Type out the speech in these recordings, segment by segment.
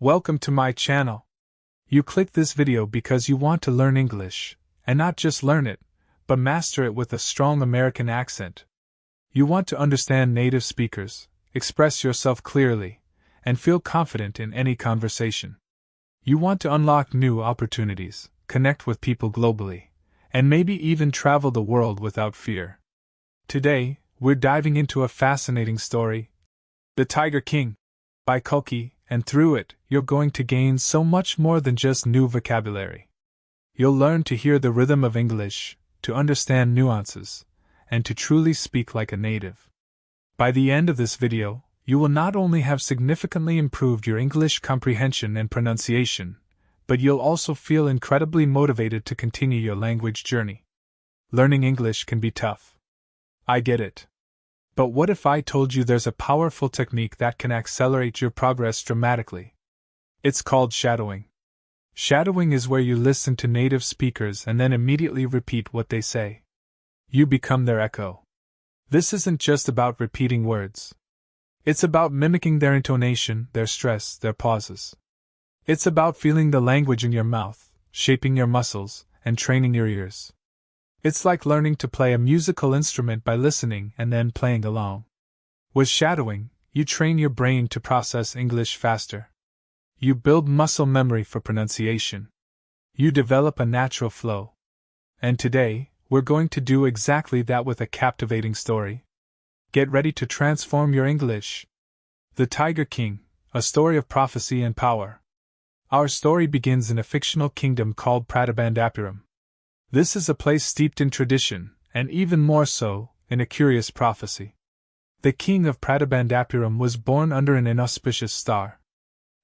Welcome to my channel. You clicked this video because you want to learn English, and not just learn it, but master it with a strong American accent. You want to understand native speakers, express yourself clearly, and feel confident in any conversation. You want to unlock new opportunities, connect with people globally, and maybe even travel the world without fear. Today, we're diving into a fascinating story, The Tiger King, by Kalki, and through it, you're going to gain so much more than just new vocabulary. You'll learn to hear the rhythm of English, to understand nuances, and to truly speak like a native. By the end of this video, you will not only have significantly improved your English comprehension and pronunciation, but you'll also feel incredibly motivated to continue your language journey. Learning English can be tough. I get it. But what if I told you there's a powerful technique that can accelerate your progress dramatically? It's called shadowing. Shadowing is where you listen to native speakers and then immediately repeat what they say. You become their echo. This isn't just about repeating words. It's about mimicking their intonation, their stress, their pauses. It's about feeling the language in your mouth, shaping your muscles, and training your ears. It's like learning to play a musical instrument by listening and then playing along. With shadowing, you train your brain to process English faster. You build muscle memory for pronunciation. You develop a natural flow. And today, we're going to do exactly that with a captivating story. Get ready to transform your English. The Tiger King, a story of prophecy and power. Our story begins in a fictional kingdom called Pratabandapuram. This is a place steeped in tradition, and even more so, in a curious prophecy. The king of Pratabandapuram was born under an inauspicious star.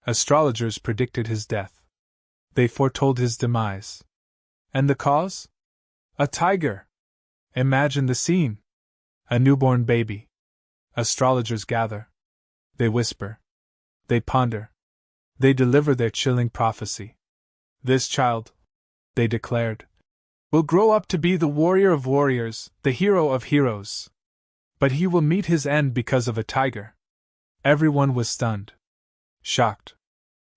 Astrologers predicted his death. They foretold his demise. And the cause? A tiger! Imagine the scene. A newborn baby. Astrologers gather. They whisper. They ponder. They deliver their chilling prophecy. This child, they declared, will grow up to be the warrior of warriors, the hero of heroes. But he will meet his end because of a tiger. Everyone was stunned. Shocked.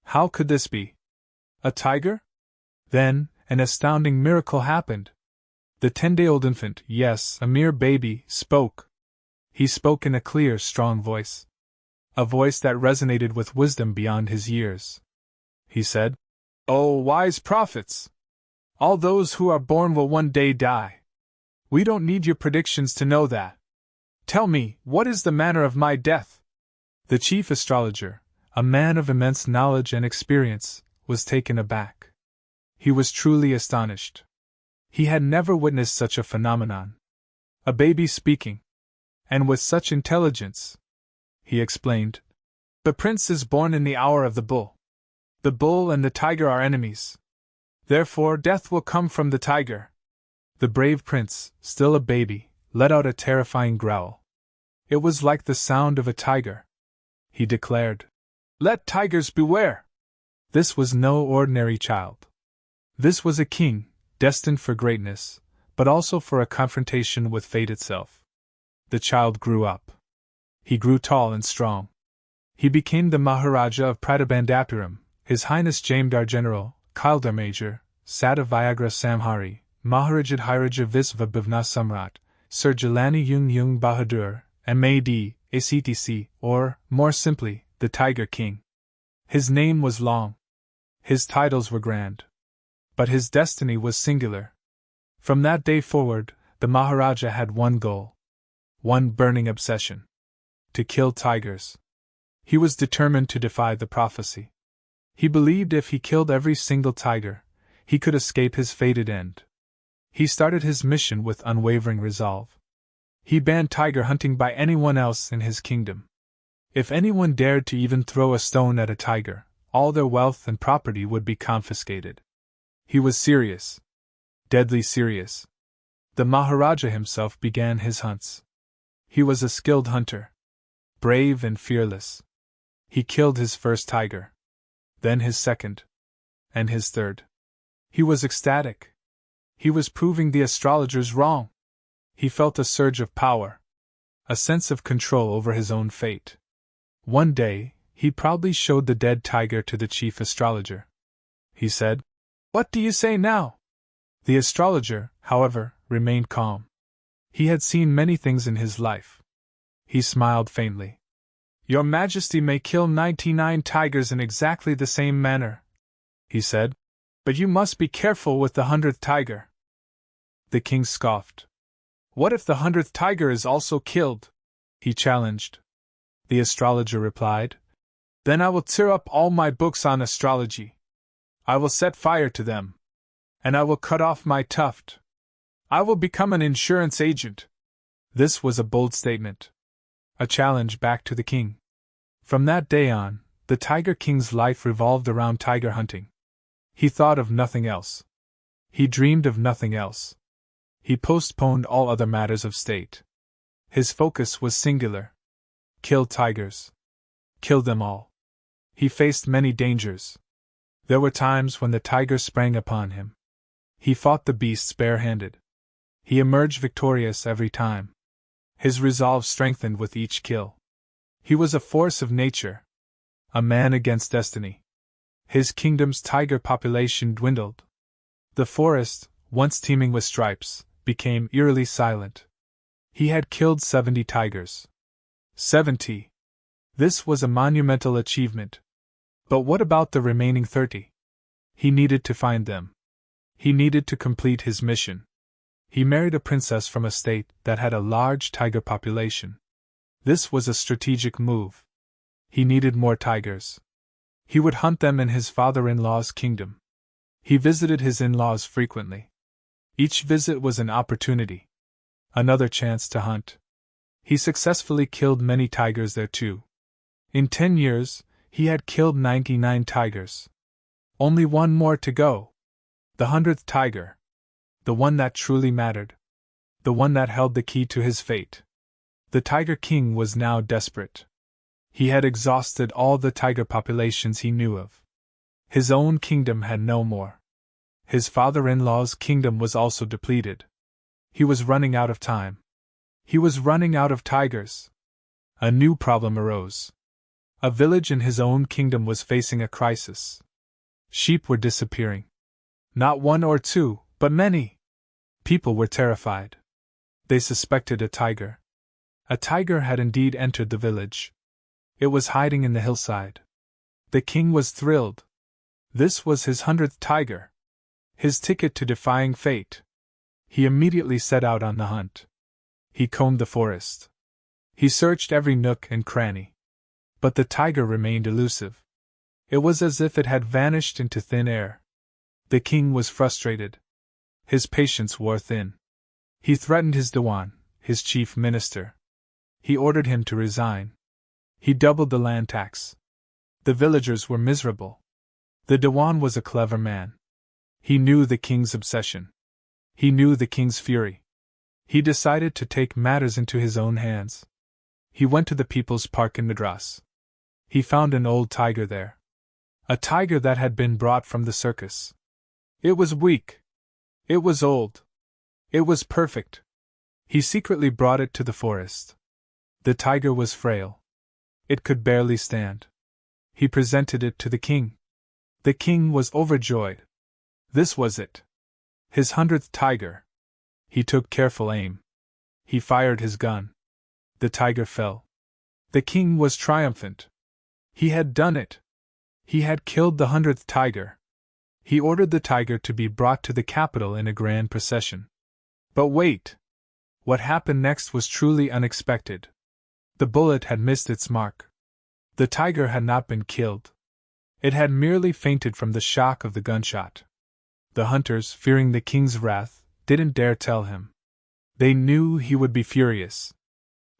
How could this be? A tiger? Then, an astounding miracle happened. The 10-day-old infant, yes, a mere baby, spoke. He spoke in a clear, strong voice. A voice that resonated with wisdom beyond his years. He said, "O wise prophets! All those who are born will one day die. We don't need your predictions to know that. Tell me, what is the manner of my death?" The chief astrologer, a man of immense knowledge and experience, was taken aback. He was truly astonished. He had never witnessed such a phenomenon. A baby speaking. And with such intelligence. He explained. The prince is born in the hour of the bull. The bull and the tiger are enemies. Therefore, death will come from the tiger. The brave prince, still a baby, let out a terrifying growl. It was like the sound of a tiger. He declared, "Let tigers beware!" This was no ordinary child. This was a king, destined for greatness, but also for a confrontation with fate itself. The child grew up. He grew tall and strong. He became the Maharaja of Pratabandapuram, His Highness Jamdar General, Kildar Major, Sada Viagra Samhari, Maharajad Hiraja Visva Bhavna Samrat, Sir Jalani Yung Bahadur, M.A.D., ACTC, or, more simply, the Tiger King. His name was long. His titles were grand. But his destiny was singular. From that day forward, the Maharaja had one goal. One burning obsession. To kill tigers. He was determined to defy the prophecy. He believed if he killed every single tiger, he could escape his fated end. He started his mission with unwavering resolve. He banned tiger hunting by anyone else in his kingdom. If anyone dared to even throw a stone at a tiger, all their wealth and property would be confiscated. He was serious. Deadly serious. The Maharaja himself began his hunts. He was a skilled hunter. Brave and fearless. He killed his first tiger. Then his second. And his third. He was ecstatic. He was proving the astrologers wrong. He felt a surge of power. A sense of control over his own fate. One day, He proudly showed the dead tiger to the chief astrologer. He said, "What do you say now?" The astrologer, however, remained calm. He had seen many things in his life. He smiled faintly. "Your Majesty may kill 99 tigers in exactly the same manner," he said, "but you must be careful with the 100th tiger." The king scoffed. "What if the 100th tiger is also killed?" he challenged. The astrologer replied, "Then I will tear up all my books on astrology. I will set fire to them. And I will cut off my tuft. I will become an insurance agent." This was a bold statement. A challenge back to the king. From that day on, the Tiger King's life revolved around tiger hunting. He thought of nothing else. He dreamed of nothing else. He postponed all other matters of state. His focus was singular. Kill tigers. Kill them all. He faced many dangers. There were times when the tiger sprang upon him. He fought the beasts barehanded. He emerged victorious every time. His resolve strengthened with each kill. He was a force of nature. A man against destiny. His kingdom's tiger population dwindled. The forest, once teeming with stripes, became eerily silent. He had killed 70 tigers. 70! This was a monumental achievement. But what about the remaining 30? He needed to find them. He needed to complete his mission. He married a princess from a state that had a large tiger population. This was a strategic move. He needed more tigers. He would hunt them in his father-in-law's kingdom. He visited his in-laws frequently. Each visit was an opportunity. Another chance to hunt. He successfully killed many tigers there too. In 10 years, he had killed 99 tigers. Only one more to go. The 100th tiger. The one that truly mattered. The one that held the key to his fate. The Tiger King was now desperate. He had exhausted all the tiger populations he knew of. His own kingdom had no more. His father-in-law's kingdom was also depleted. He was running out of time. He was running out of tigers. A new problem arose. A village in his own kingdom was facing a crisis. Sheep were disappearing. Not one or two, but many. People were terrified. They suspected a tiger. A tiger had indeed entered the village. It was hiding in the hillside. The king was thrilled. This was his 100th tiger. His ticket to defying fate. He immediately set out on the hunt. He combed the forest. He searched every nook and cranny. But the tiger remained elusive. It was as if it had vanished into thin air. The king was frustrated. His patience wore thin. He threatened his Diwan, his chief minister. He ordered him to resign. He doubled the land tax. The villagers were miserable. The Diwan was a clever man. He knew the king's obsession. He knew the king's fury. He decided to take matters into his own hands. He went to the People's Park in Madras. He found an old tiger there. A tiger that had been brought from the circus. It was weak. It was old. It was perfect. He secretly brought it to the forest. The tiger was frail. It could barely stand. He presented it to the king. The king was overjoyed. This was it. His 100th tiger. He took careful aim. He fired his gun. The tiger fell. The king was triumphant. He had done it. He had killed the 100th tiger. He ordered the tiger to be brought to the capital in a grand procession. But wait! What happened next was truly unexpected. The bullet had missed its mark. The tiger had not been killed. It had merely fainted from the shock of the gunshot. The hunters, fearing the king's wrath, didn't dare tell him. They knew he would be furious.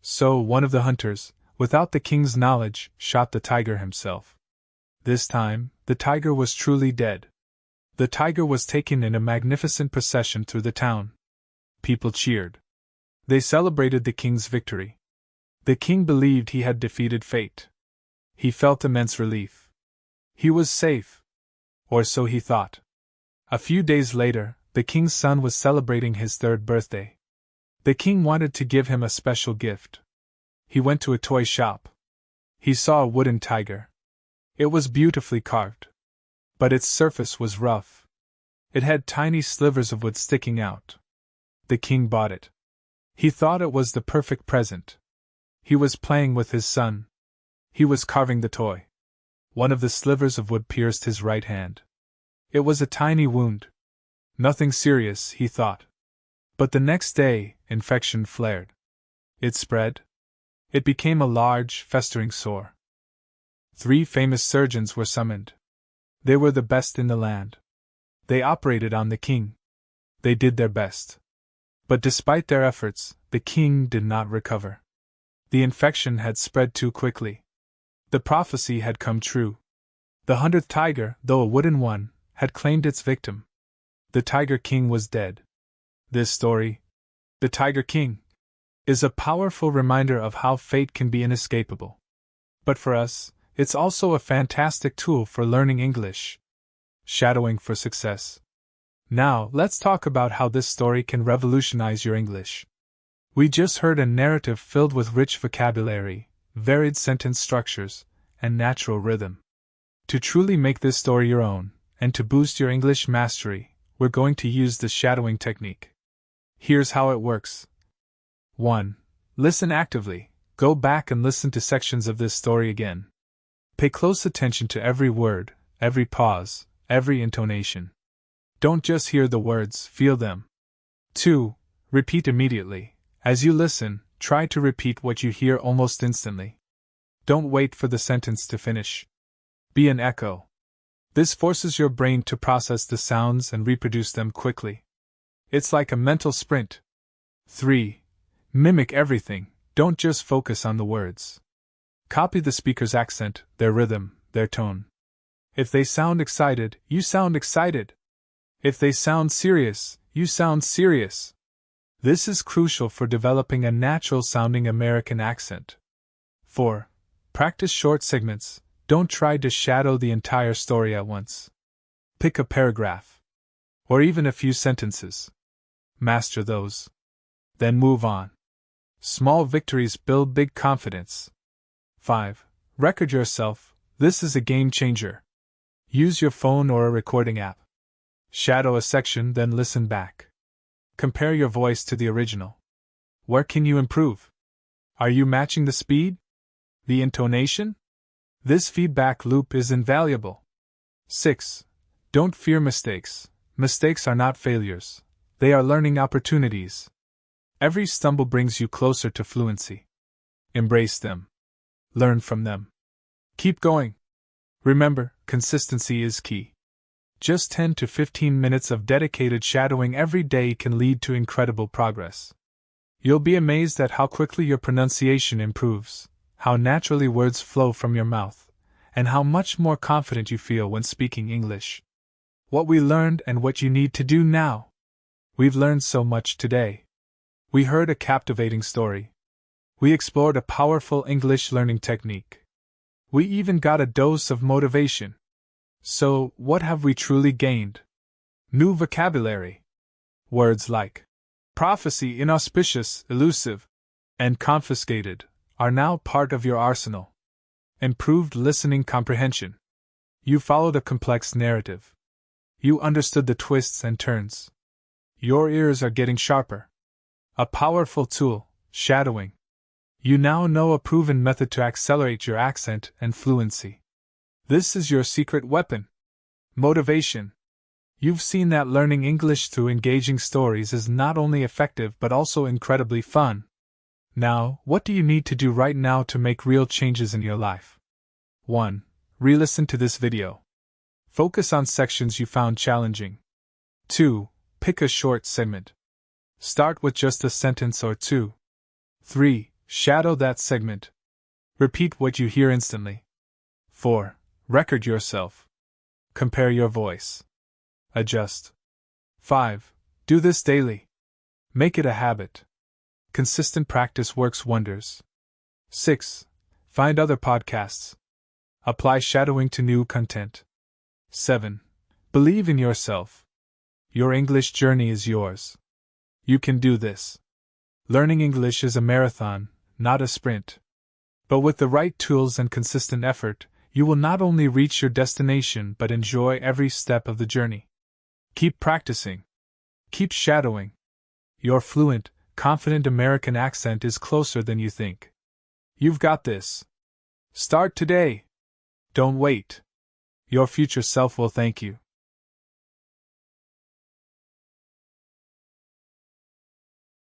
So one of the hunters, without the king's knowledge, shot the tiger himself. This time, the tiger was truly dead. The tiger was taken in a magnificent procession through the town. People cheered. They celebrated the king's victory. The king believed he had defeated fate. He felt immense relief. He was safe. Or so he thought. A few days later, the king's son was celebrating his 3rd birthday. The king wanted to give him a special gift. He went to a toy shop. He saw a wooden tiger. It was beautifully carved. But its surface was rough. It had tiny slivers of wood sticking out. The king bought it. He thought it was the perfect present. He was playing with his son. He was carving the toy. One of the slivers of wood pierced his right hand. It was a tiny wound. Nothing serious, he thought. But the next day, infection flared. It spread. It became a large, festering sore. 3 famous surgeons were summoned. They were the best in the land. They operated on the king. They did their best. But despite their efforts, the king did not recover. The infection had spread too quickly. The prophecy had come true. The 100th tiger, though a wooden one, had claimed its victim. The Tiger King was dead. This story, The Tiger King, is a powerful reminder of how fate can be inescapable. But for us, it's also a fantastic tool for learning English. Shadowing for success. Now, let's talk about how this story can revolutionize your English. We just heard a narrative filled with rich vocabulary, varied sentence structures, and natural rhythm. To truly make this story your own, and to boost your English mastery, we're going to use the shadowing technique. Here's how it works. 1. Listen actively. Go back and listen to sections of this story again. Pay close attention to every word, every pause, every intonation. Don't just hear the words, feel them. 2. Repeat immediately. As you listen, try to repeat what you hear almost instantly. Don't wait for the sentence to finish. Be an echo. This forces your brain to process the sounds and reproduce them quickly. It's like a mental sprint. 3. Mimic everything, don't just focus on the words. Copy the speaker's accent, their rhythm, their tone. If they sound excited, you sound excited. If they sound serious, you sound serious. This is crucial for developing a natural-sounding American accent. 4. Practice short segments. Don't try to shadow the entire story at once. Pick a paragraph. Or even a few sentences. Master those. Then move on. Small victories build big confidence. 5. Record yourself. This is a game changer. Use your phone or a recording app. Shadow a section, then listen back. Compare your voice to the original. Where can you improve? Are you matching the speed? The intonation? This feedback loop is invaluable. 6. Don't fear mistakes. Mistakes are not failures. They are learning opportunities. Every stumble brings you closer to fluency. Embrace them. Learn from them. Keep going. Remember, consistency is key. Just 10 to 15 minutes of dedicated shadowing every day can lead to incredible progress. You'll be amazed at how quickly your pronunciation improves, how naturally words flow from your mouth, and how much more confident you feel when speaking English. What we learned and what you need to do now. We've learned so much today. We heard a captivating story. We explored a powerful English learning technique. We even got a dose of motivation. So, what have we truly gained? New vocabulary. Words like prophecy, inauspicious, elusive, and confiscated are now part of your arsenal. Improved listening comprehension. You followed a complex narrative. You understood the twists and turns. Your ears are getting sharper. A powerful tool, shadowing. You now know a proven method to accelerate your accent and fluency. This is your secret weapon. Motivation. You've seen that learning English through engaging stories is not only effective but also incredibly fun. Now, what do you need to do right now to make real changes in your life? 1. Re-listen to this video. Focus on sections you found challenging. 2. Pick a short segment. Start with just a sentence or two. 3. Shadow that segment. Repeat what you hear instantly. 4. Record yourself. Compare your voice. Adjust. 5. Do this daily. Make it a habit. Consistent practice works wonders. 6. Find other podcasts. Apply shadowing to new content. 7. Believe in yourself. Your English journey is yours. You can do this. Learning English is a marathon, not a sprint. But with the right tools and consistent effort, you will not only reach your destination but enjoy every step of the journey. Keep practicing. Keep shadowing. Your fluent, confident American accent is closer than you think. You've got this. Start today. Don't wait. Your future self will thank you.